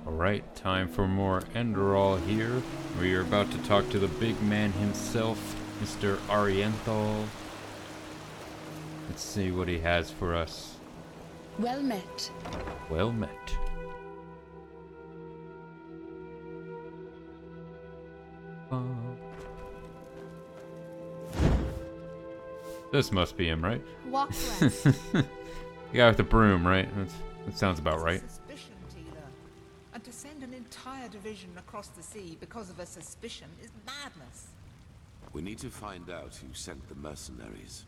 Alright, time for more Enderal here. We are about to talk to the big man himself, Mr. Oriental. Let's see what he has for us. Well met. Well met. This must be him, right? Walk west. The guy with the broom, right? That sounds about right. Suspicion, Taylor. And to send an entire division across the sea because of a suspicion is madness. We need to find out who sent the mercenaries.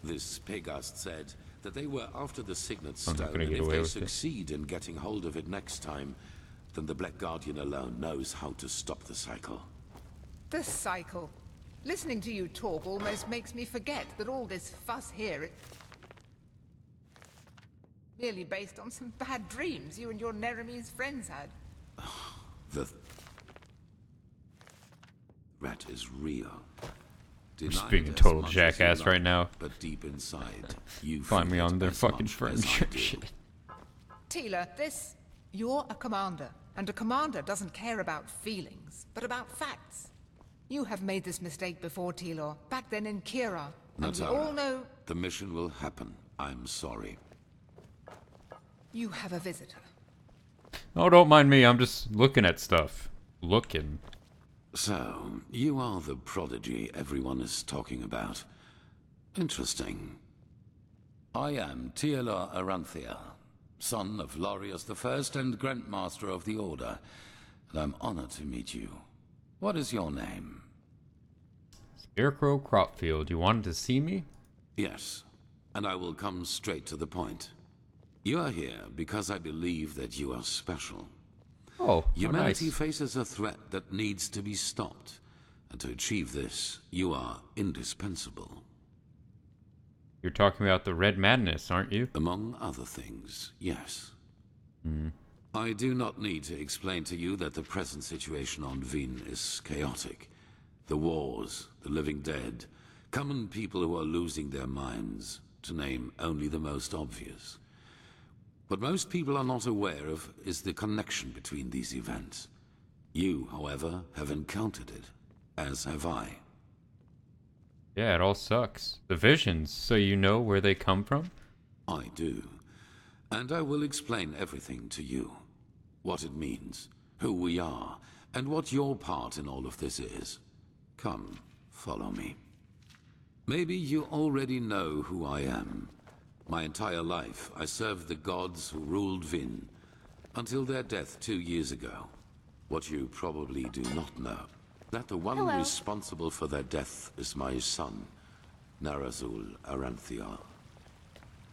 This Pegast said that they were after the Signet I'm not Stone, gonna and get if away they with it. succeed in getting hold of it next time, then the Black Guardian alone knows how to stop the cycle. The cycle. Listening to you talk almost makes me forget that all this fuss here is merely based on some bad dreams you and your Neremese friends had. The rat is real. I'm just Deny being a it as total much as jackass you right like, now. But deep inside, you Find me feel on it their as fucking much as friendship I do. shit. Taylor, you're a commander, and a commander doesn't care about feelings, but about facts. You have made this mistake before, Taylor, back then in Kira, and we Natara, all know the mission will happen. I'm sorry. you have a visitor. Oh, don't mind me. I'm just looking at stuff. Looking. So, you are the prodigy everyone is talking about. Interesting. I am Teolor Aranthia, son of Lorius I and Grandmaster of the Order, and I'm honored to meet you. What is your name? Scarecrow Cropfield, you wanted to see me? Yes, and I will come straight to the point. You are here because I believe that you are special. Oh, how Humanity nice. faces a threat that needs to be stopped, and to achieve this, you are indispensable. You're talking about the Red Madness, aren't you? Among other things, yes. I do not need to explain to you that the present situation on Vin is chaotic. The wars, the living dead, common people who are losing their minds, to name only the most obvious. What most people are not aware of is the connection between these events. You, however, have encountered it, as have I. Yeah, it all sucks. The visions, so you know where they come from? I do. And I will explain everything to you. What it means, who we are, and what your part in all of this is. Come, follow me. Maybe you already know who I am. My entire life, I served the gods who ruled Vin, until their death 2 years ago. What you probably do not know, that the one Hello. responsible for their death is my son, Narazul Aranthia.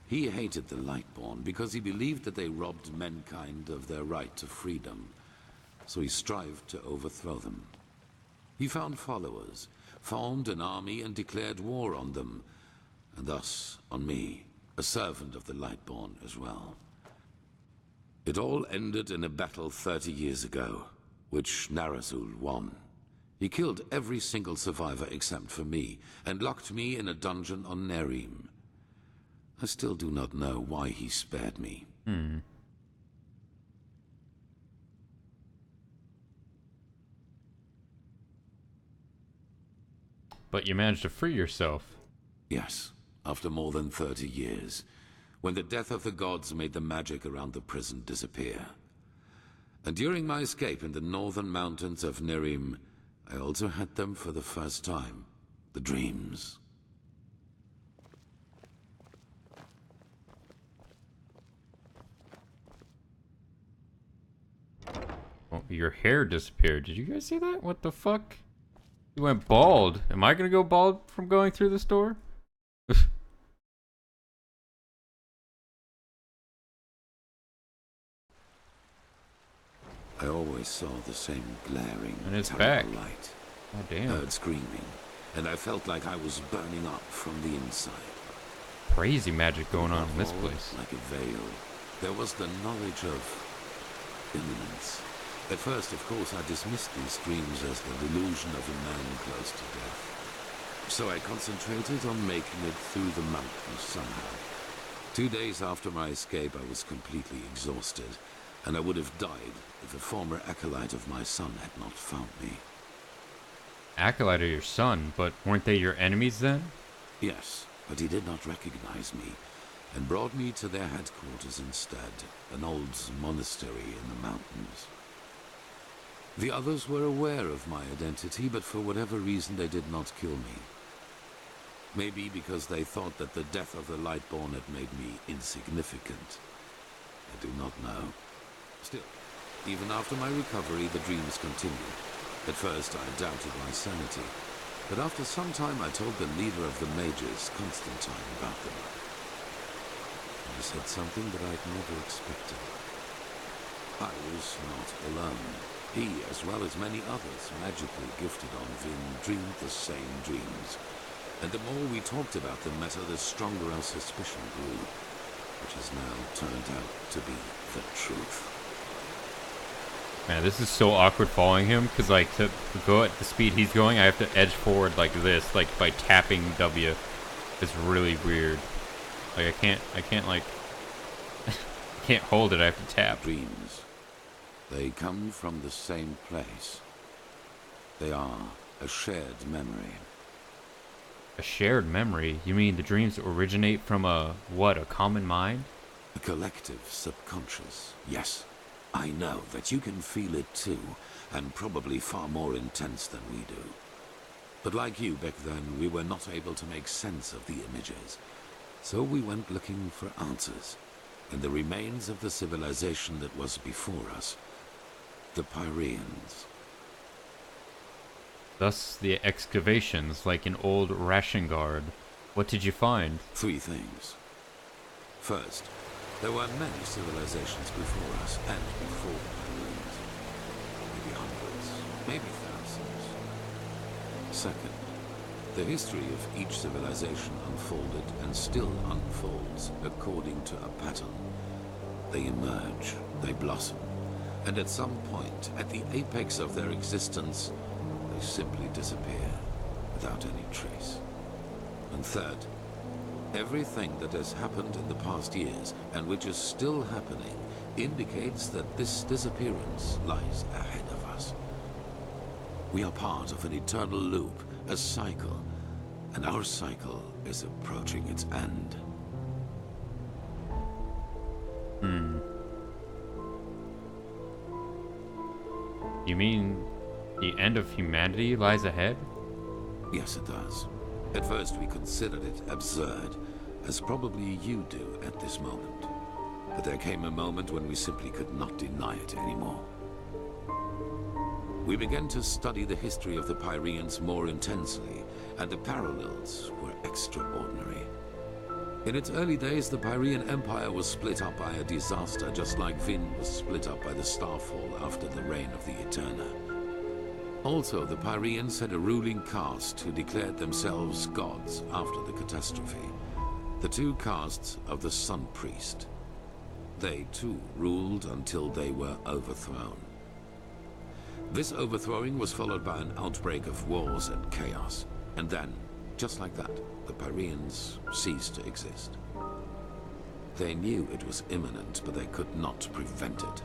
He hated the Lightborn because he believed that they robbed mankind of their right to freedom, so he strived to overthrow them. He found followers, formed an army and declared war on them, and thus on me, a servant of the Lightborn as well. It all ended in a battle 30 years ago, which Narazul won. He killed every single survivor except for me, and locked me in a dungeon on Nerim. I still do not know why he spared me. But you managed to free yourself. Yes, after more than 30 years, when the death of the gods made the magic around the prison disappear. And during my escape in the northern mountains of Nerim, I also had them for the first time, the dreams. Oh, your hair disappeared. Did you guys see that? What the fuck? You went bald. Am I gonna go bald from going through this door? I always saw the same glaring, And it's terrible back. light. Oh, damn. Heard screaming, and I felt like I was burning up from the inside. Crazy magic going on in this All place. like a veil. There was the knowledge of imminence. At first, of course, I dismissed these dreams as the delusion of a man close to death. So I concentrated on making it through the mountains somehow. 2 days after my escape, I was completely exhausted, and I would have died if a former acolyte of my son had not found me. Acolyte of your son, but weren't they your enemies then? Yes, but he did not recognize me, and brought me to their headquarters instead, an old monastery in the mountains. The others were aware of my identity, but for whatever reason they did not kill me. Maybe because they thought that the death of the Lightborn had made me insignificant. I do not know. Still, even after my recovery, the dreams continued. At first, I doubted my sanity, but after some time I told the leader of the mages, Constantine, about them. And he said something that I'd never expected. I was not alone. He, as well as many others, magically gifted on Vin, dreamed the same dreams. And the more we talked about the matter, the stronger our suspicion grew, which has now turned out to be the truth. Man, this is so awkward following him, because, like, to go at the speed he's going, I have to edge forward like this, like, by tapping W. It's really weird. Like, I can't, like, I can't hold it, I have to tap. Dreams. They come from the same place. They are a shared memory. A shared memory? You mean the dreams originate from a common mind? A collective subconscious, yes. I know that you can feel it too, and probably far more intense than we do. But like you back then, we were not able to make sense of the images. So we went looking for answers in the remains of the civilization that was before us, the Pyreans. Thus the excavations, like an old ration guard. What did you find? 3 things. First, there were many civilizations before us and before the Pyreans. Maybe hundreds, maybe thousands. Second, the history of each civilization unfolded and still unfolds according to a pattern. They emerge, they blossom, and at some point, at the apex of their existence, they simply disappear without any trace. And third, everything that has happened in the past years, and which is still happening, indicates that this disappearance lies ahead of us. We are part of an eternal loop, a cycle, and our cycle is approaching its end. You mean the end of humanity lies ahead? Yes, it does. At first we considered it absurd, as probably you do at this moment. But there came a moment when we simply could not deny it anymore. We began to study the history of the Pyreans more intensely, and the parallels were extraordinary. In its early days, the Pyrean Empire was split up by a disaster, just like Vin was split up by the Starfall after the reign of the Eterna. Also, the Pyreans had a ruling caste who declared themselves gods after the catastrophe. The 2 castes of the Sun Priest. They, too, ruled until they were overthrown. This overthrowing was followed by an outbreak of wars and chaos. And then, just like that, the Pyreans ceased to exist. They knew it was imminent, but they could not prevent it.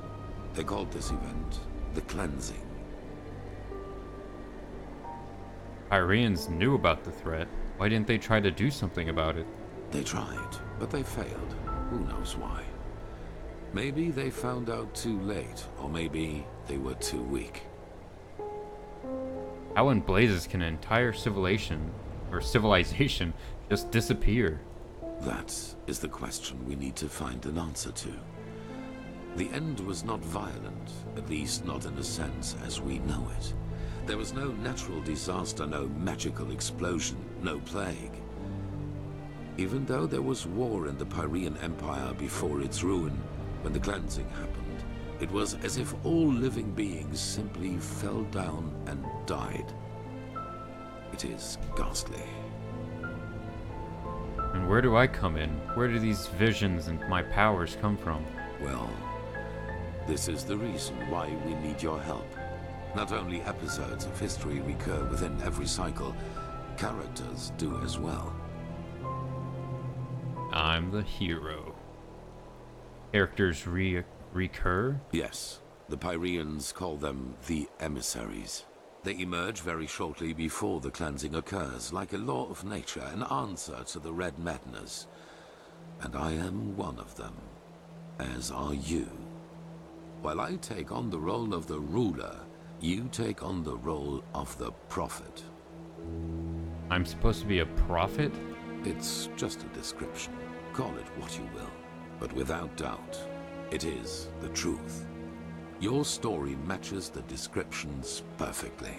They called this event the Cleansing. Pyreans knew about the threat. Why didn't they try to do something about it? They tried, but they failed. Who knows why? Maybe they found out too late, or maybe they were too weak. How in blazes can an entire civilization just disappear? That is the question we need to find an answer to. The end was not violent, at least not in a sense as we know it. There was no natural disaster, no magical explosion, no plague. Even though there was war in the Pyrean Empire before its ruin, when the cleansing happened, it was as if all living beings simply fell down and died. It is ghastly. And where do I come in? Where do these visions and my powers come from? Well, this is the reason why we need your help. Not only episodes of history recur within every cycle, characters do as well. I'm the hero. Characters Recur? Yes, the Pyreans call them the emissaries. They emerge very shortly before the cleansing occurs, like a law of nature, an answer to the Red Madness. And I am one of them, as are you. While I take on the role of the ruler, you take on the role of the prophet. I'm supposed to be a prophet? It's just a description. Call it what you will. But without doubt, it is the truth. Your story matches the descriptions perfectly.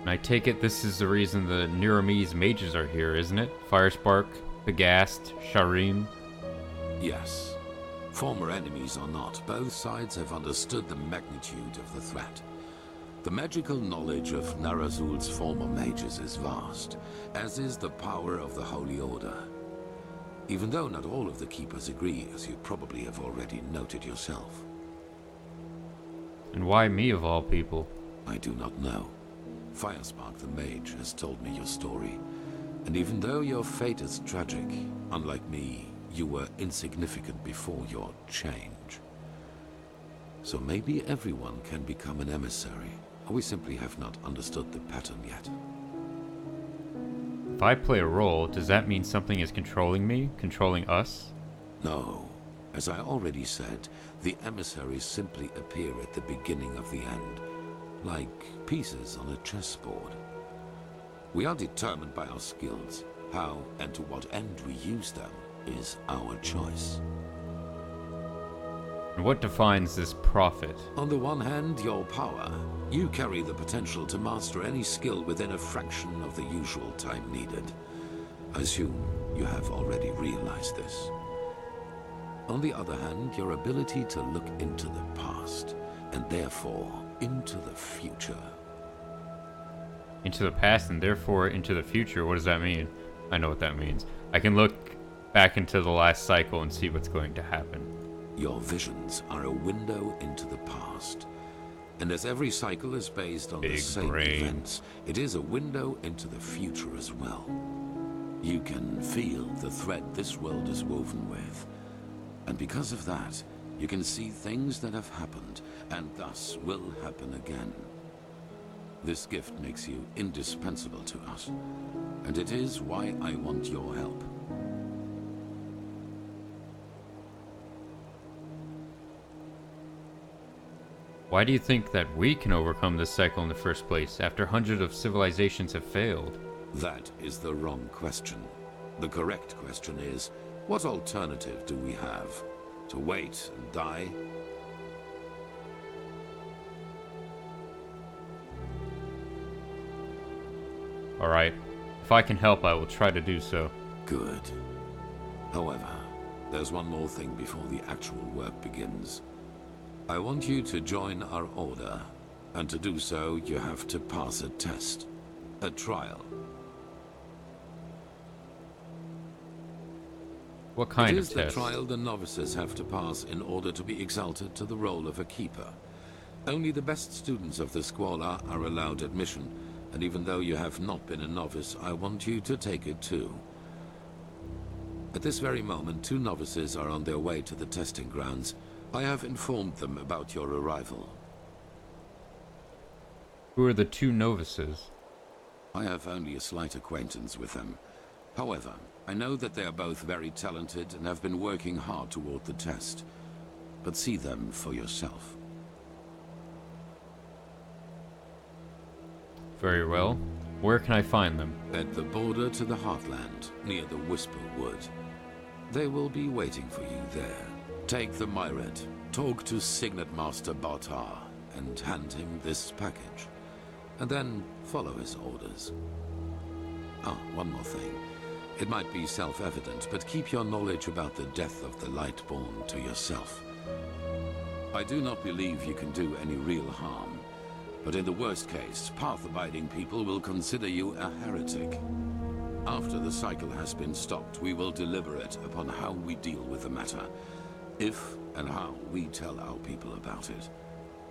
And I take it this is the reason the Neuromese mages are here, isn't it? Firespark, Begast, Sharim. Yes. Former enemies or not, both sides have understood the magnitude of the threat. The magical knowledge of Narazul's former mages is vast, as is the power of the Holy Order. Even though not all of the Keepers agree, as you probably have already noted yourself. And why me of all people? I do not know. Firespark the Mage has told me your story. And even though your fate is tragic, unlike me, you were insignificant before your change. So maybe everyone can become an emissary, or we simply have not understood the pattern yet. If I play a role, does that mean something is controlling me? Controlling us? No. As I already said, the emissaries simply appear at the beginning of the end, like pieces on a chessboard. We are determined by our skills. How and to what end we use them is our choice. And what defines this prophet? On the one hand, your power. You carry the potential to master any skill within a fraction of the usual time needed. I assume you have already realized this. On the other hand, your ability to look into the past, and therefore into the future. Into the past and therefore into the future? What does that mean? I know what that means. I can look back into the last cycle and see what's going to happen. Your visions are a window into the past. And as every cycle is based on the same events, it is a window into the future as well. You can feel the thread this world is woven with. And because of that, you can see things that have happened, and thus will happen again. This gift makes you indispensable to us, and it is why I want your help. Why do you think that we can overcome this cycle in the first place, after hundreds of civilizations have failed? That is the wrong question. The correct question is, what alternative do we have? To wait and die? Alright. If I can help, I will try to do so. Good. However, there's one more thing before the actual work begins. I want you to join our order, and to do so, you have to pass a test. A trial. What kind It of is test? the trial the novices have to pass in order to be exalted to the role of a keeper. Only the best students of the Squalor are allowed admission, and even though you have not been a novice, I want you to take it too. At this very moment, 2 novices are on their way to the testing grounds. I have informed them about your arrival. Who are the 2 novices? I have only a slight acquaintance with them. However, I know that they are both very talented and have been working hard toward the test. But see them for yourself. Very well. Where can I find them? At the border to the Heartland, near the Whisper Wood. They will be waiting for you there. Take the Myret, talk to Signet Master Bartar, and hand him this package. And then follow his orders. Ah, one more thing. It might be self-evident, but keep your knowledge about the death of the Lightborn to yourself. I do not believe you can do any real harm, but in the worst case, path-abiding people will consider you a heretic. After the cycle has been stopped, we will deliberate upon how we deal with the matter. If and how we tell our people about it.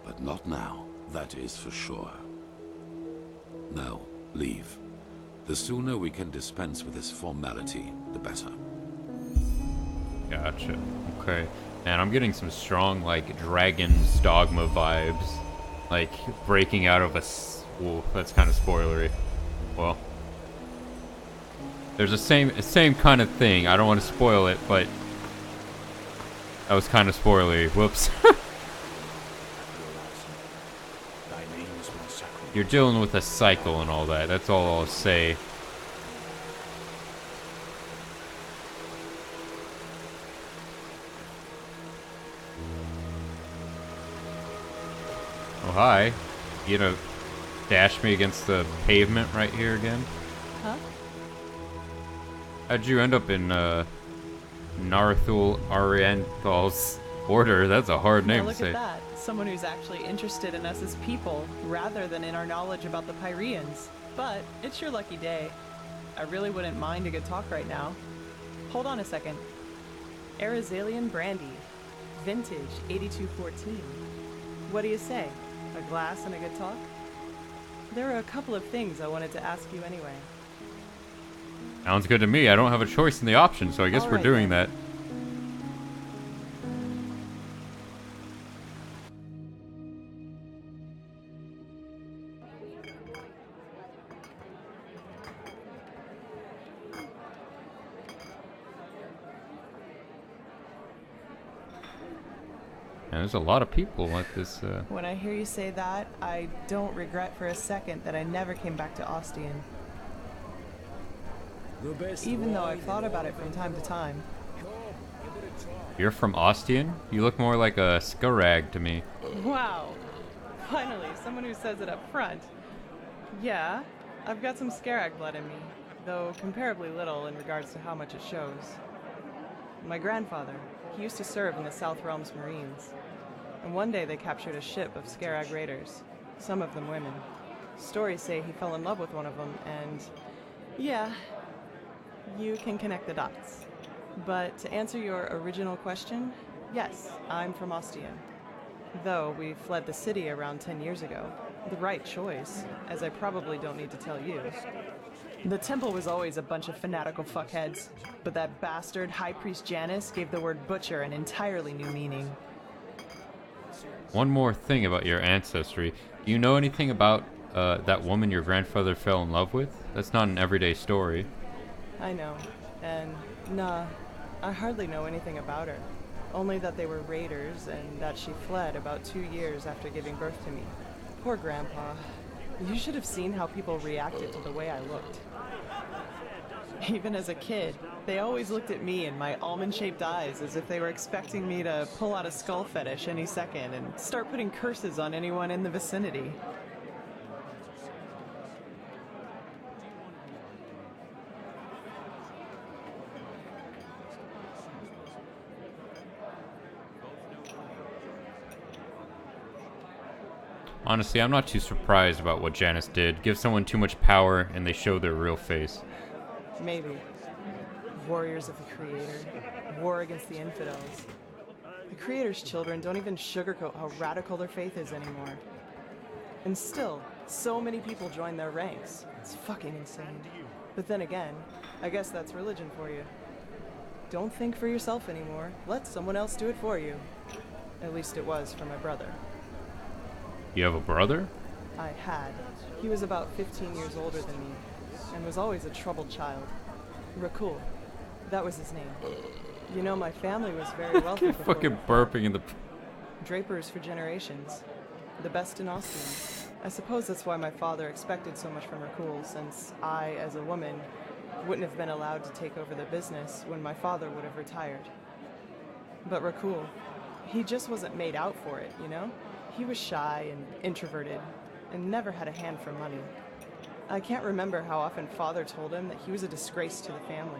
But not now, that is for sure. Now, leave. The sooner we can dispense with this formality, the better. Gotcha. Okay. Man, I'm getting some strong, like, Dragon's Dogma vibes. Like, breaking out of a... Ooh, that's kind of spoilery. Well. There's the same kind of thing. I don't want to spoil it, but... That was kind of spoilery. Whoops. You're dealing with a cycle and all that. That's all I'll say. Oh, hi. You gonna dash me against the pavement right here again? Huh? How'd you end up in, Narthul Oriental's order? That's a hard name Now to say. look at that. Someone who's actually interested in us as people, rather than in our knowledge about the Pyreans. But it's your lucky day. I really wouldn't mind a good talk right now. Hold on a second. Arizalian Brandy. Vintage 8214. What do you say? A glass and a good talk? There are a couple of things I wanted to ask you anyway. Sounds good to me. I don't have a choice in the option, so I guess All we're right, doing then. that. And there's a lot of people at this, When I hear you say that, I don't regret for a second that I never came back to Ostian. Even though I've thought about it from time to time. You're from Ostian? You look more like a Scarag to me. Wow. Finally, someone who says it up front. Yeah, I've got some Scarag blood in me, though comparably little in regards to how much it shows. My grandfather, he used to serve in the South Realms Marines. And one day they captured a ship of Scarag raiders, some of them women. Stories say he fell in love with one of them, and yeah, you can connect the dots. But to answer your original question, yes, I'm from Ostian. Though we fled the city around 10 years ago. The right choice, as I probably don't need to tell you. The temple was always a bunch of fanatical fuckheads, but that bastard High Priest Janus gave the word butcher an entirely new meaning. One more thing about your ancestry. Do you know anything about that woman your grandfather fell in love with? That's not an everyday story. I know, and nah, I hardly know anything about her. Only that they were raiders and that she fled about 2 years after giving birth to me. Poor Grandpa. You should have seen how people reacted to the way I looked. Even as a kid, they always looked at me and my almond-shaped eyes as if they were expecting me to pull out a skull fetish any second and start putting curses on anyone in the vicinity. Honestly, I'm not too surprised about what Janus did. Give someone too much power and they show their real face. Maybe. Warriors of the Creator. War against the infidels. The Creator's children don't even sugarcoat how radical their faith is anymore. And still, so many people join their ranks. It's fucking insane. But then again, I guess that's religion for you. Don't think for yourself anymore. Let someone else do it for you. At least it was for my brother. You have a brother? I had. He was about 15 years older than me, and was always a troubled child. Rakul. That was his name. You know, my family was very wealthy Keep before. fucking burping in the... Drapers for generations. The best in Ostian. I suppose that's why my father expected so much from Rakul, since I, as a woman, wouldn't have been allowed to take over the business when my father would have retired. But Rakul, he just wasn't made out for it, you know? He was shy and introverted, and never had a hand for money. I can't remember how often Father told him that he was a disgrace to the family.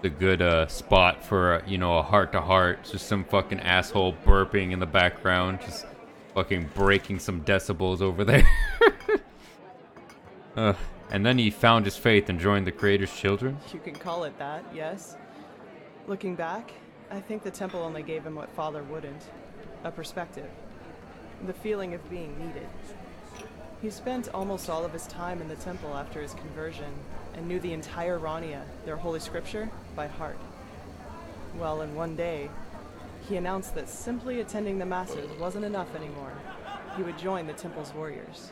The good spot for, you know, a heart-to-heart. Just some fucking asshole burping in the background. Just fucking breaking some decibels over there. And then he found his faith and joined the Creator's Children. You can call it that, yes. Looking back, I think the temple only gave him what Father wouldn't. A perspective. The feeling of being needed. He spent almost all of his time in the temple after his conversion, and knew the entire Rania, their holy scripture, by heart. Well, in one day, he announced that simply attending the masses wasn't enough anymore. He would join the temple's warriors.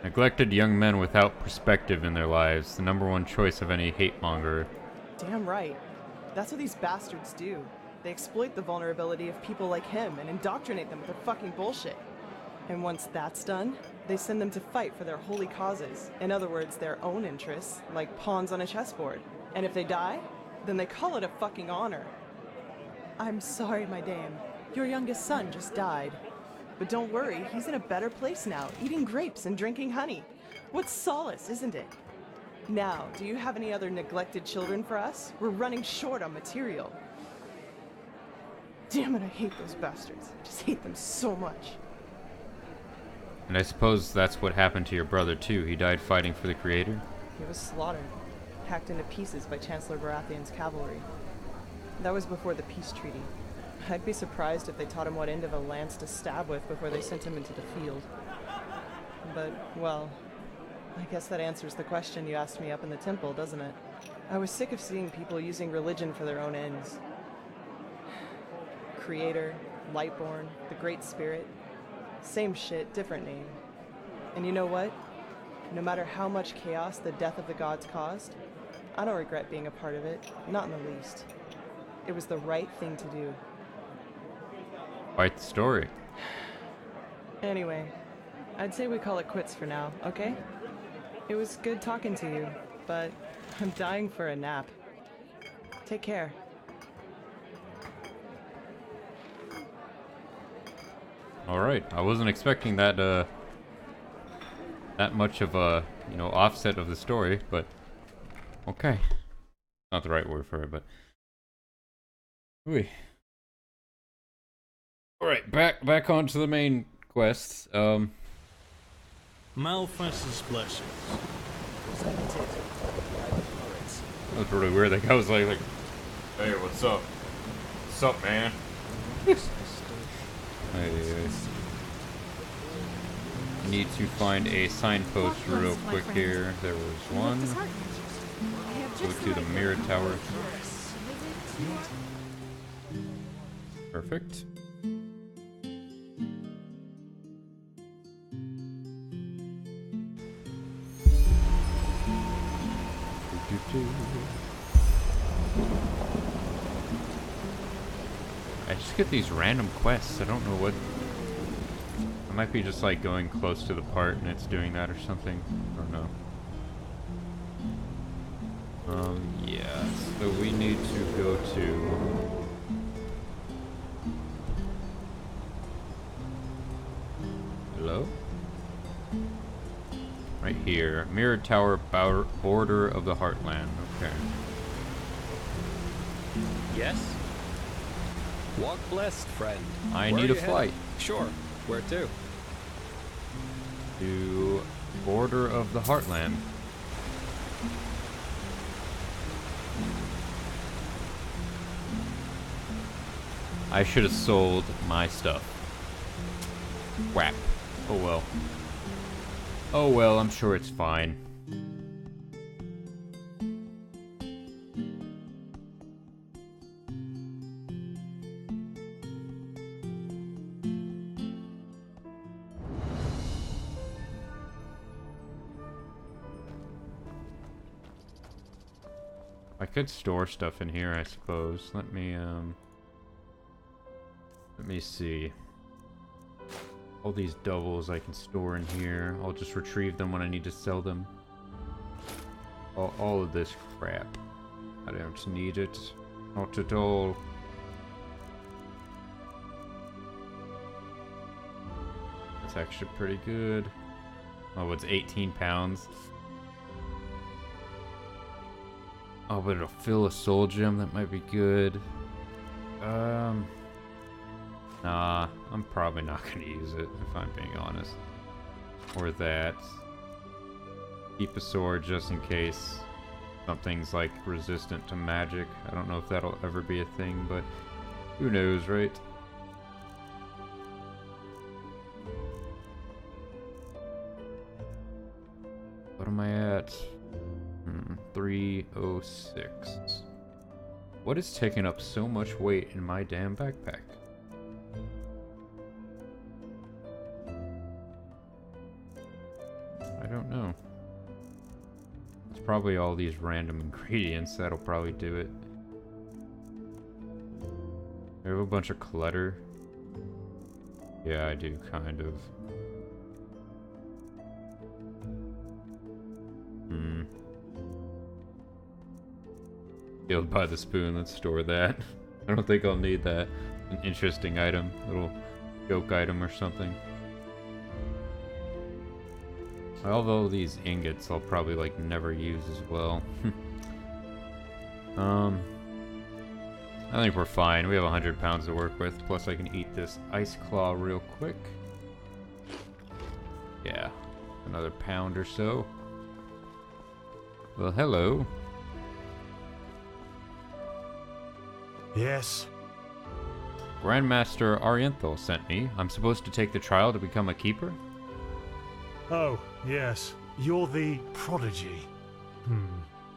Neglected young men without perspective in their lives, the #1 choice of any hate monger. Damn right. That's what these bastards do. They exploit the vulnerability of people like him and indoctrinate them with their fucking bullshit. And once that's done, they send them to fight for their holy causes. In other words, their own interests, like pawns on a chessboard. And if they die, then they call it a fucking honor. I'm sorry, my dame. Your youngest son just died. But don't worry, he's in a better place now, eating grapes and drinking honey. What solace, isn't it? Now, do you have any other neglected children for us? We're running short on material. Damn it, I hate those bastards. I just hate them so much. And I suppose that's what happened to your brother too. He died fighting for the Creator? He was slaughtered, hacked into pieces by Chancellor Baratheon's cavalry. That was before the peace treaty. I'd be surprised if they taught him what end of a lance to stab with before they sent him into the field. But, well, I guess that answers the question you asked me up in the temple, doesn't it? I was sick of seeing people using religion for their own ends. Creator, Lightborn, the Great Spirit. Same shit, different name. And you know what? No matter how much chaos the death of the gods caused, I don't regret being a part of it, not in the least. It was the right thing to do. Quite the story. Anyway, I'd say we call it quits for now, okay? It was good talking to you, but I'm dying for a nap. Take care. Alright, I wasn't expecting that, that much of a, offset of the story, but okay. Not the right word for it, but... Ooh. Alright, back onto the main quests. Malphas's blessings. That was really weird. That guy was like, hey, what's up? What's up, man? I need to find a signpost real quick here. There was one. Go to the mirror tower. Perfect. I just get these random quests. I don't know what. I might be just like going close to the part and it's doing that or something. I don't know. Yeah. So we need to go to. Hello? Right here. Mirror Tower, border of the Heartland. Okay. Yes? Walk blessed, friend. I Where need are a you flight. headed? Sure. Where to? To border of the Heartland. I should have sold my stuff. Whack. Oh well. Oh well, I'm sure it's fine. I could store stuff in here, I suppose. Let me see. All these doubles I can store in here. I'll just retrieve them when I need to sell them. All of this crap. I don't need it. Not at all. That's actually pretty good. Oh, it's 18 pounds. Oh, but it'll fill a soul gem. That might be good. Nah, I'm probably not gonna use it, if I'm being honest. Or that. Keep a sword just in case something's like resistant to magic. I don't know if that'll ever be a thing, but who knows, right? What am I at? 3. 306. What is taking up so much weight in my damn backpack? I don't know. It's probably all these random ingredients that'll probably do it. I have a bunch of clutter. Yeah, I do, kind of. Healed by the spoon, let's store that. I don't think I'll need that. An interesting item, little joke item or something. Although these ingots I'll probably like never use as well. I think we're fine. We have 100 pounds to work with, plus I can eat this ice claw real quick. Yeah, another pound or so. Well, hello. Yes? Grandmaster Orienthal sent me. I'm supposed to take the trial to become a keeper? Oh, yes. You're the prodigy.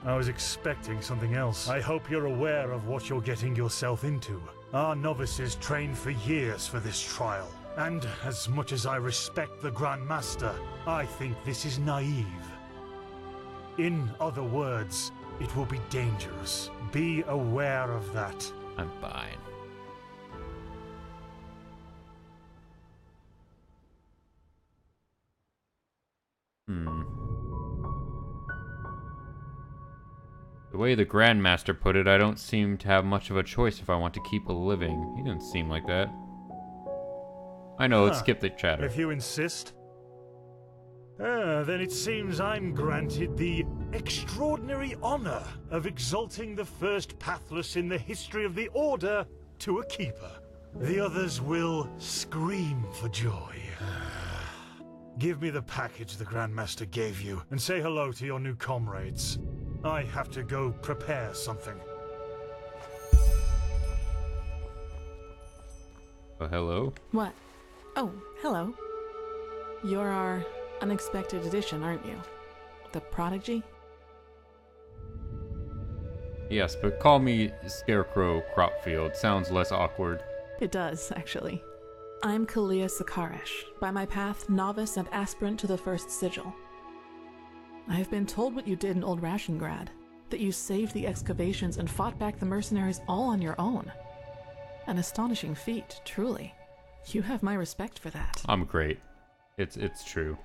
I was expecting something else. I hope you're aware of what you're getting yourself into. Our novices trained for years for this trial. And as much as I respect the Grandmaster, I think this is naive. In other words, it will be dangerous. Be aware of that. I'm fine. The way the Grandmaster put it, I don't seem to have much of a choice if I want to keep a living. He didn't seem like that. I know, let's skip the chatter. If you insist. Then it seems I'm granted the extraordinary honor of exalting the first Pathless in the history of the Order to a keeper. The others will scream for joy. Give me the package the Grandmaster gave you, and say hello to your new comrades. I have to go prepare something. Oh, hello? What? Oh, hello. You're our unexpected addition, aren't you? The prodigy? Yes, but call me Scarecrow Cropfield. Sounds less awkward. It does, actually. I'm Kalia Sakaresh, by my path novice and aspirant to the first sigil. I have been told what you did in Old Rashengrad, that you saved the excavations and fought back the mercenaries all on your own. An astonishing feat, truly. You have my respect for that. I'm great. It's true.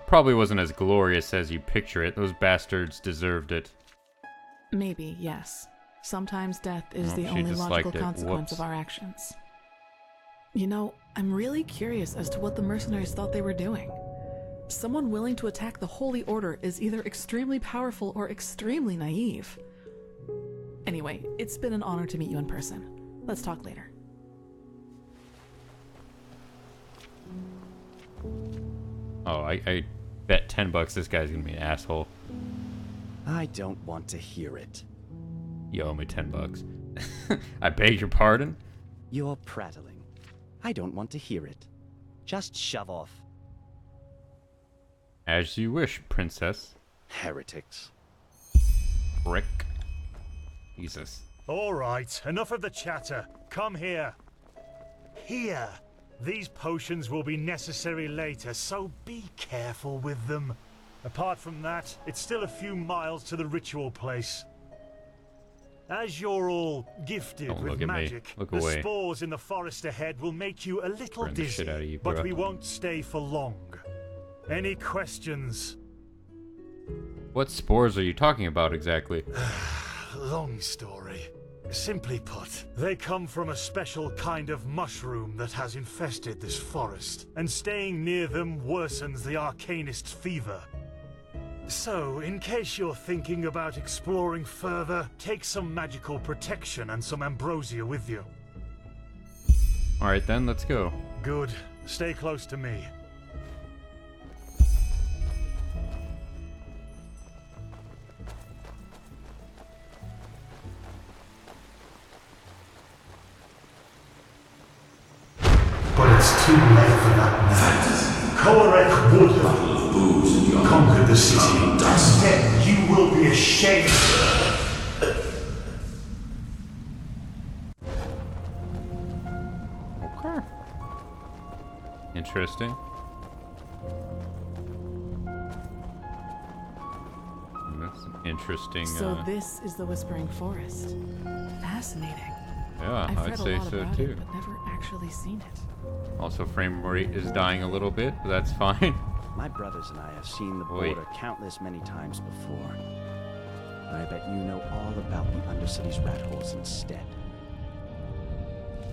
Probably wasn't as glorious as you picture it. Those bastards deserved it. Maybe, yes. Sometimes death is the she only just logical liked it. consequence Whoops. of our actions. You know, I'm really curious as to what the mercenaries thought they were doing. Someone willing to attack the Holy Order is either extremely powerful or extremely naive. Anyway, it's been an honor to meet you in person. Let's talk later. Oh, I bet $10 this guy's gonna be an asshole. I don't want to hear it. You owe me $10. I beg your pardon? You're prattling. I don't want to hear it. Just shove off. As you wish, princess. Heretics. Frick. Jesus. All right, enough of the chatter. Come here. Here. These potions will be necessary later, so be careful with them. Apart from that, it's still a few miles to the ritual place. As you're all gifted Don't with look at me. magic, Look the away. spores in the forest ahead will make you a little Burn the dizzy, shit out of you, but bro. we won't stay for long. Any questions? What spores are you talking about exactly? Long story. Simply put, they come from a special kind of mushroom that has infested this forest, and staying near them worsens the arcanist's fever. So, in case you're thinking about exploring further, take some magical protection and some ambrosia with you. Alright then, let's go. Good. Stay close to me. It's too late for that now. Korek would have conquered the city. Instead, you will be ashamed. Okay. Interesting. That's an interesting. So this is the Whispering Forest. Fascinating. Yeah, I've I'd read say a lot so about too. it, but never actually seen it. Also, frame rate is dying a little bit, but that's fine. My brothers and I have seen the Wait. border countless many times before. I bet you know all about the Undercity's rat holes instead.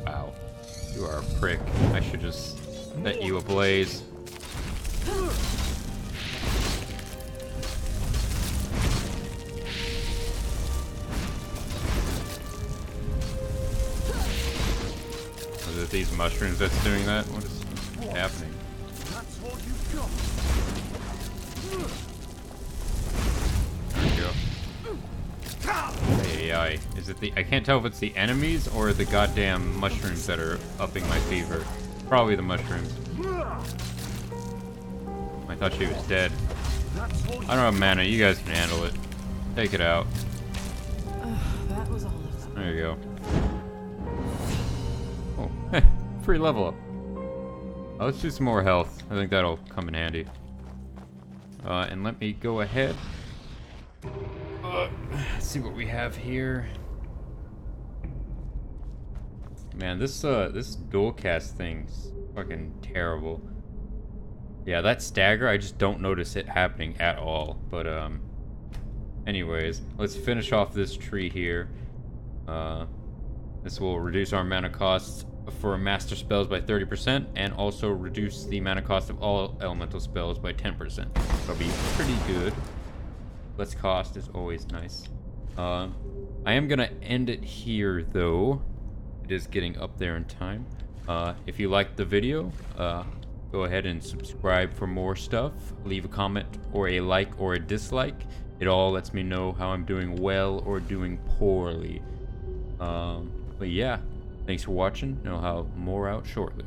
Wow. You are a prick. I should just set you ablaze. Was it these mushrooms that's doing that? What is happening? There you go. Ay. Is it the... I can't tell if it's the enemies or the goddamn mushrooms that are upping my fever. Probably the mushrooms. I thought she was dead. I don't have mana. You guys can handle it. Take it out. That was all of them. There you go. Oh, hey, free level up. Let's do some more health. I think that'll come in handy. And let me go ahead. Let's see what we have here. Man, this dual cast thing's fucking terrible. Yeah, that stagger, I just don't notice it happening at all. But anyways, let's finish off this tree here. This will reduce our mana costs for master spells by 30% and also reduce the mana cost of all elemental spells by 10%. That'll be pretty good. Less cost is always nice. I am gonna end it here though. It is getting up there in time. If you liked the video, go ahead and subscribe for more stuff. Leave a comment or a like or a dislike. It all lets me know how I'm doing well or doing poorly. But yeah, thanks for watching, and I'll have more out shortly.